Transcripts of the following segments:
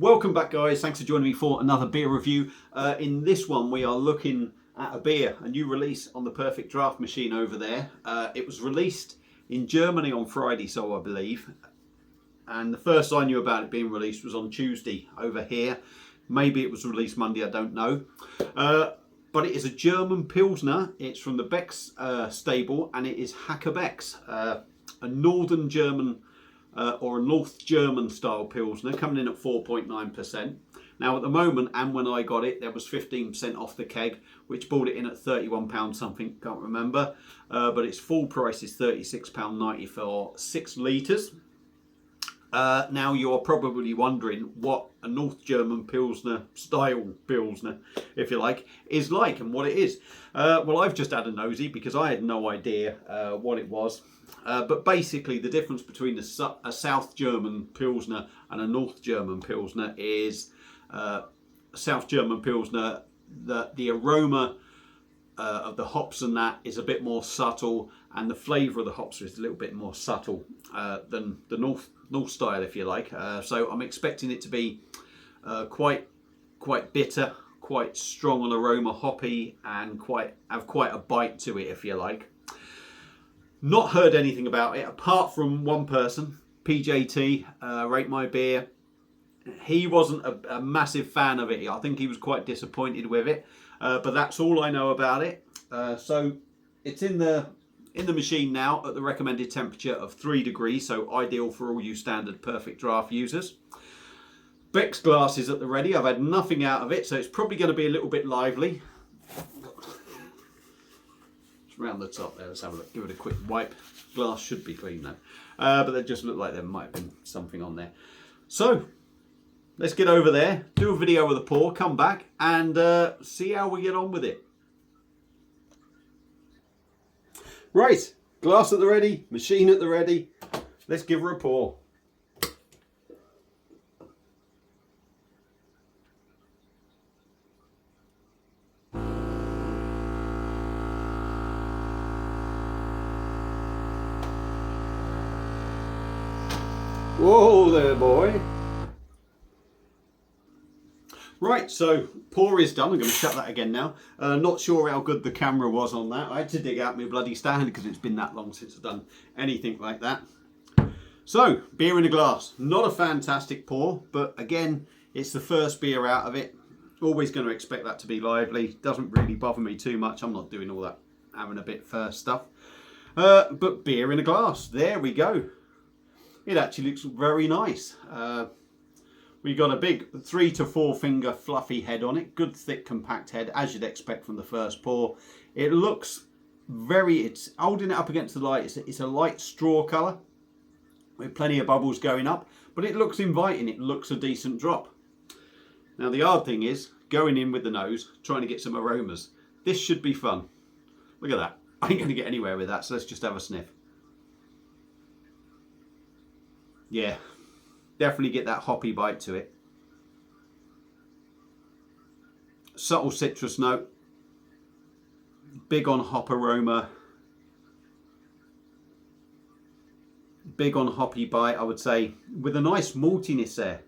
Welcome back, guys. Thanks for joining me for another beer review. In this one we are looking at a new release on the Perfect Draft machine over there. It was released in Germany on Friday, so I believe, and the first I knew about it being released was on Tuesday over here. Maybe it was released Monday, I don't know. But it is a German Pilsner. It's from the Becks stable, and it is Hakke Becks, a northern German or a North German style Pilsner, coming in at 4.9%. Now at the moment, and when I got it, there was 15% off the keg, which brought it in at £31 something, can't remember. But its full price is £36.90 for 6 litres. Now you're probably wondering what a North German Pilsner style Pilsner, if you like, is like and what it is. Well, I've just had a nosy because I had no idea what it was. But basically the difference between a South German Pilsner and a North German Pilsner is South German Pilsner, the aroma of the hops and that is a bit more subtle, and the flavour of the hops is a little bit more subtle than the North style, if you like. So I'm expecting it to be quite bitter, quite strong on aroma, hoppy, and have quite a bite to it, if you like. Not heard anything about it apart from one person, PJT, Rate My Beer. He wasn't a massive fan of it. I think he was quite disappointed with it, but that's all I know about it. So it's in the machine now at the recommended temperature of 3 degrees, so ideal for all you standard Perfect Draft users. Beck's glass is at the ready. I've had nothing out of it, so it's probably going to be a little bit lively. Around the top there, let's have a look, give it a quick wipe. Glass should be clean though, but they just look like there might have been something on there. So let's get over there, do a video with the pour, come back and see how we get on with it. Right, glass at the ready, machine at the ready, let's give her a pour. Whoa there, boy. Right, so pour is done. I'm going to shut that again now. Not sure how good the camera was on that. I had to dig out my bloody stand because it's been that long since I've done anything like that. So, beer in a glass. Not a fantastic pour, but again, it's the first beer out of it. Always going to expect that to be lively. Doesn't really bother me too much. I'm not doing all that having a bit first stuff. But beer in a glass. There we go. It actually looks very nice. We got a big 3 to 4 finger fluffy head on it. Good thick compact head, as you'd expect from the first pour. It looks it's holding it up against the light. It's a light straw colour with plenty of bubbles going up, but it looks inviting. It looks a decent drop. Now the hard thing is going in with the nose, trying to get some aromas. This should be fun. Look at that. I ain't going to get anywhere with that, so let's just have a sniff. Yeah, definitely get that hoppy bite to it. Subtle citrus note. Big on hop aroma. Big on hoppy bite, I would say, with a nice maltiness there.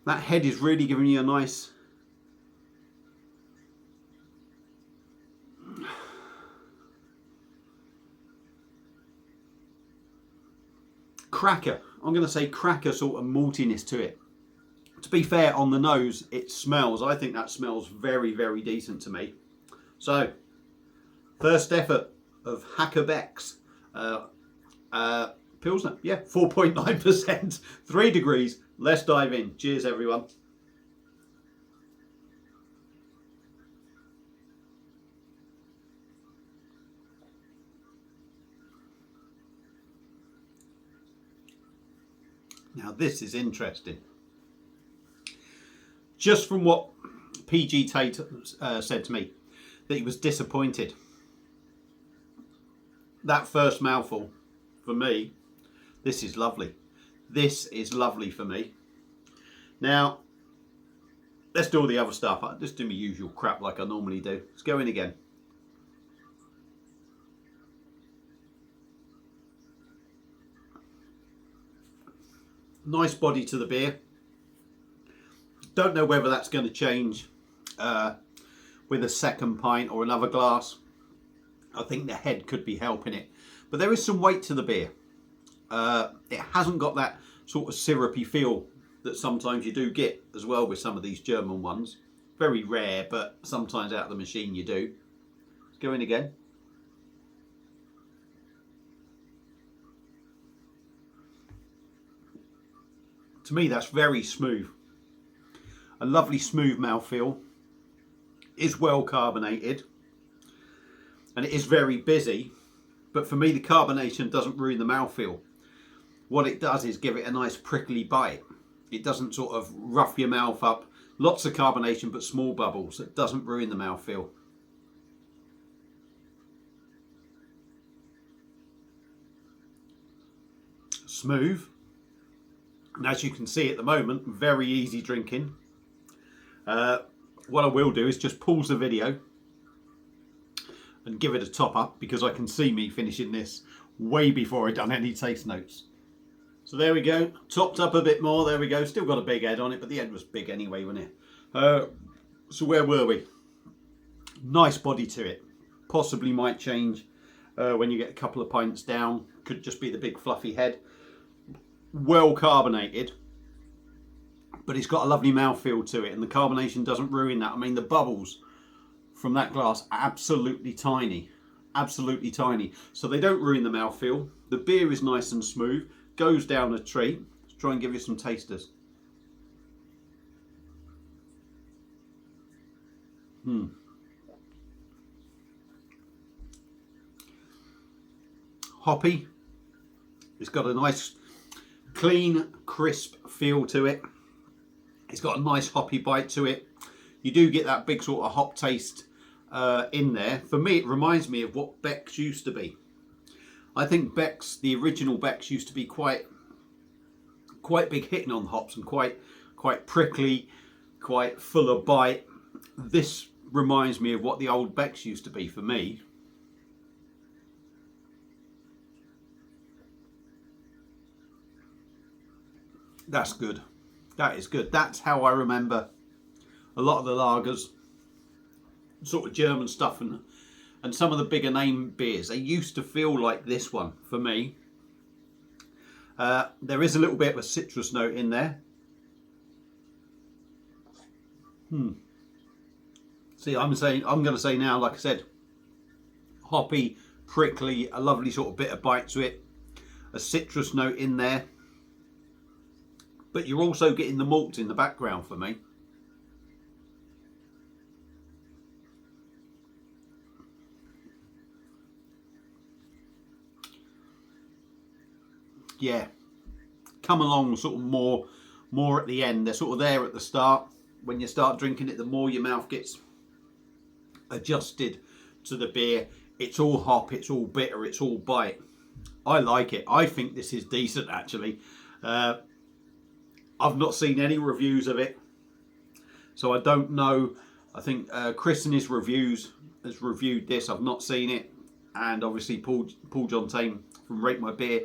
That head is really giving you a nice... cracker. I'm going to say cracker sort of maltiness to it. To be fair, on the nose, it smells. I think that smells very, very decent to me. So, first effort of Hakke Becks Pilsner. Yeah, 4.9%, 3 degrees. Let's dive in. Cheers, everyone. Now this is interesting. Just from what PG Tate said to me, that he was disappointed. That first mouthful, for me, this is lovely. This is lovely for me. Now, let's do all the other stuff. I'll just do my usual crap like I normally do. Let's go in again. Nice body to the beer. Don't know whether that's going to change with a second pint or another glass. I think the head could be helping it. But there is some weight to the beer. It hasn't got that sort of syrupy feel that sometimes you do get as well with some of these German ones. Very rare, but sometimes out of the machine you do. Let's go in again. To me, that's very smooth. A lovely smooth mouthfeel. Is well carbonated. And it is very busy. But for me, the carbonation doesn't ruin the mouthfeel. What it does is give it a nice prickly bite. It doesn't sort of rough your mouth up. Lots of carbonation, but small bubbles. It doesn't ruin the mouthfeel. Smooth. And as you can see at the moment, very easy drinking. What I will do is just pause the video and give it a top up, because I can see me finishing this way before I've done any taste notes. So there we go, topped up a bit more, there we go. Still got a big head on it, but the head was big anyway, wasn't it? So where were we? Nice body to it. Possibly might change when you get a couple of pints down. Could just be the big fluffy head. Well carbonated, but it's got a lovely mouthfeel to it, and the carbonation doesn't ruin that. I mean, the bubbles from that glass are absolutely tiny. Absolutely tiny. So they don't ruin the mouthfeel. The beer is nice and smooth. Goes down a treat. Let's try and give you some tasters. Hoppy. It's got a nice, clean, crisp feel to it. It's got a nice hoppy bite to it. You do get that big sort of hop taste in there. For me, it reminds me of what Beck's used to be. I think Beck's, the original Beck's, used to be quite big hitting on hops and quite prickly, quite full of bite. This reminds me of what the old Beck's used to be for me. That's good. That is good. That's how I remember a lot of the lagers, sort of German stuff, and some of the bigger name beers. They used to feel like this one for me. There is a little bit of a citrus note in there. See, I'm going to say now, like I said, hoppy, prickly, a lovely sort of bit of bite to it, a citrus note in there. But you're also getting the malts in the background for me. Yeah, come along sort of more at the end. They're sort of there at the start. When you start drinking it, the more your mouth gets adjusted to the beer. It's all hop, it's all bitter, it's all bite. I like it. I think this is decent, actually. I've not seen any reviews of it, so I don't know. I think Chris in his reviews has reviewed this. I've not seen it, and obviously Paul John Tame from Rate My Beer,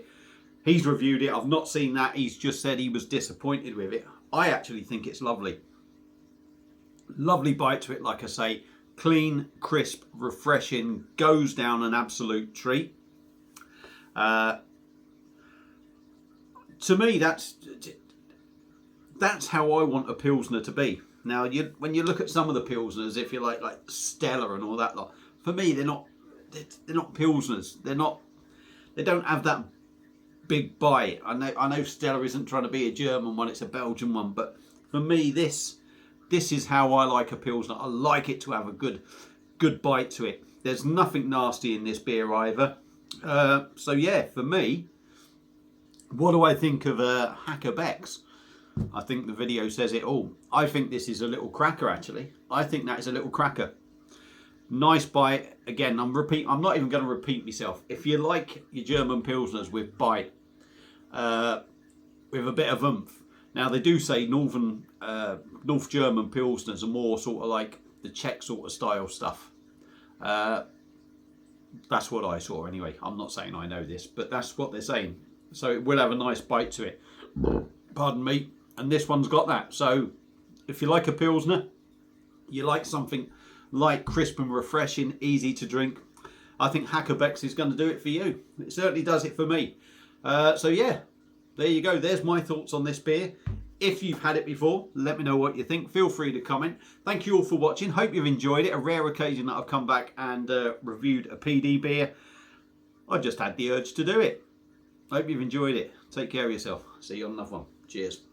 he's reviewed it. I've not seen that. He's just said he was disappointed with it. I actually think it's lovely. Lovely bite to it, like I say. Clean, crisp, refreshing, goes down an absolute treat. To me, that's how I want a Pilsner to be. Now, when you look at some of the Pilsners, if you like Stella and all that lot, for me, they're not Pilsners. They don't have that big bite. I know Stella isn't trying to be a German one, it's a Belgian one, but for me, this is how I like a Pilsner. I like it to have a good bite to it. There's nothing nasty in this beer either. So yeah, for me, what do I think of Hakke Becks? I think the video says it all. I think this is a little cracker, actually. I think that is a little cracker. Nice bite. Again, I'm not even going to repeat myself. If you like your German Pilsners with bite, with a bit of oomph. Now, they do say North German Pilsners are more sort of like the Czech sort of style stuff. That's what I saw anyway. I'm not saying I know this, but that's what they're saying. So it will have a nice bite to it. pardon me, and this one's got that. So if you like a Pilsner, you like something light, crisp and refreshing, easy to drink, I think Hakke Becks is going to do it for you. It certainly does it for me. So yeah, there you go. There's my thoughts on this beer. If you've had it before, let me know what you think. Feel free to comment. Thank you all for watching. Hope you've enjoyed it. A rare occasion that I've come back and reviewed a PD beer. I just had the urge to do it. Hope you've enjoyed it. Take care of yourself. See you on another one. Cheers.